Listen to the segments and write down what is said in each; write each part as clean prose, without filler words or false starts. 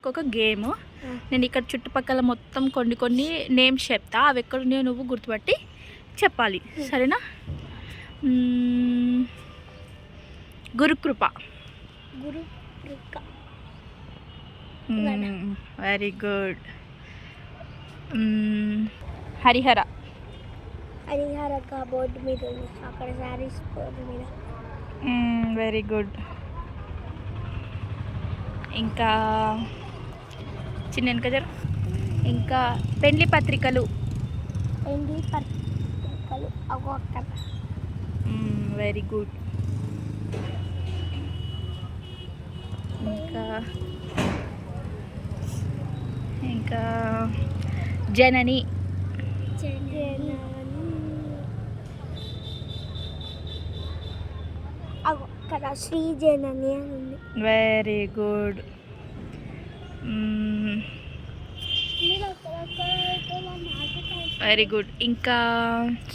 ఒక్కొక్క గేమ్. నేను ఇక్కడ చుట్టుపక్కల మొత్తం కొన్ని నేమ్స్ చెప్తా, అవి ఎక్కడున్నాయో నువ్వు గుర్తుపట్టి చెప్పాలి, సరేనా? Gurukrupa. Very good. Harihara. Board మీద అక్కడ శారీస్ బోర్డు మీద. Very good. ఇంకా చిన్న వెనకజరు. ఇంకా పెండ్లి పత్రికలు. అక్కడ. Very good. ఇంకా జనని. అక్కడ శ్రీ జనని అని ఉంది. Very good. Very good. ఇంకా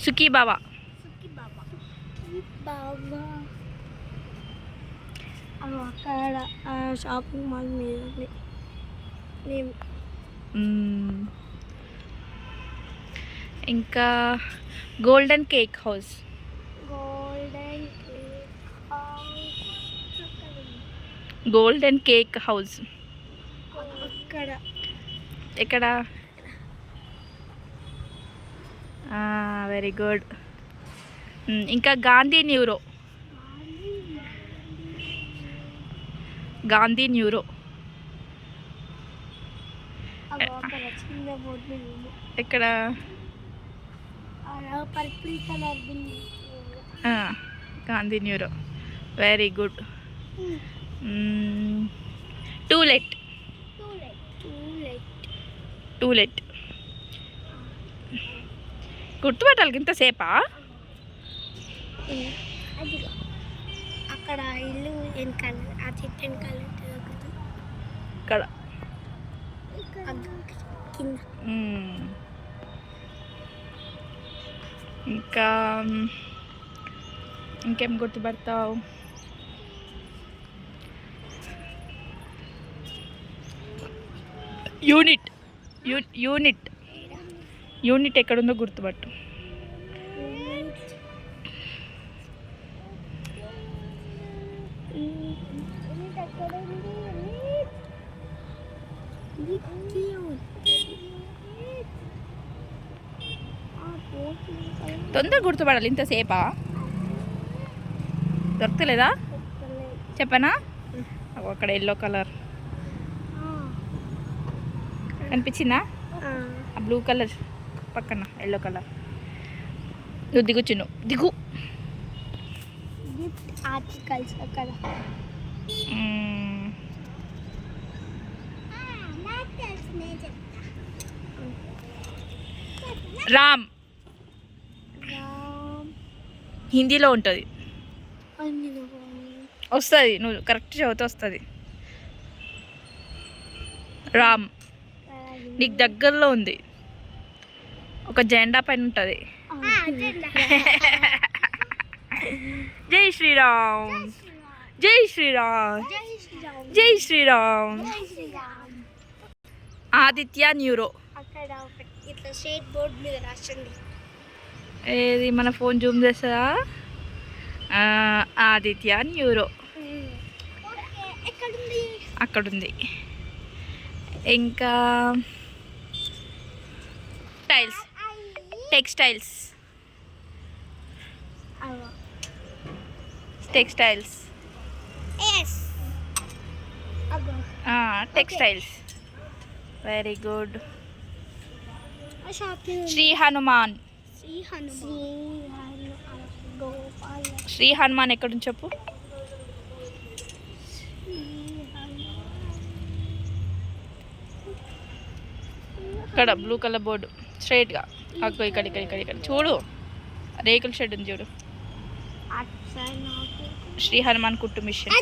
సుఖీ బాబా. అక్కడ షాపింగ్ మాల్ మీద. ఇంకా golden cake house. Golden cake house అక్కడ. ఎక్కడ? Very good. ఇంకా గాంధీ న్యూరో. గాంధీ న్యూరో ఎక్కడ? Purple colour Gandhi neuro. Very good. To let. To let గుర్తుపట్టాలి ఇంతసేపా? అక్కడ ఇల్లు వెనకాల, ఆ చెట్టు వెనకాల ఇక్కడ కింద. ఇంకా ఇంకేం గుర్తుపడతావు? యూనిట్. యూనిట్ యూనిట్ ఎక్కడుందో గుర్తుపట్టు. తొందరగా గుర్తుపడాలి, ఇంతసేపా? దొరకలేదా? చెప్పనా? అక్కడ ఎల్లో కలర్ కనిపించిందా? ఆ బ్లూ కలర్ పక్కన ఎల్లో కలర్. నువ్వు దిగుచును, దిగు. ఆర్టికల్స్ అక్కడ. రామ్. హిందీలో ఉంటుంది, వస్తుంది, నువ్వు కరెక్ట్ చదివితే వస్తుంది. రామ్ నీకు దగ్గరలో ఉంది, ఒక జెండా పైన ఉంటుంది. జై శ్రీరామ్. జై శ్రీరామ్. జై శ్రీరామ్. ఆదిత్య న్యూరో. అక్కడ ఇట్లా స్ట్రైట్ బోర్డు మీద రాసింది. ఏది మన ఫోన్ జూమ్ చేస్తుందా? ఆదిత్య న్యూరో అక్కడుంది. ఇంకా textiles. Textiles. Textiles. Very good. Shri Hanuman. Shri Hanuman ఎక్కడుంది చెప్పు? ఇక్కడ బ్లూ కలర్ బోర్డు స్ట్రైట్గా. అక్కో ఇక్కడ ఇక్కడ ఇక్కడ ఇక్కడ చూడు, రేకుల షెడ్ ఉంది చూడు. శ్రీ హనుమాన్ కుట్టు మిషన్.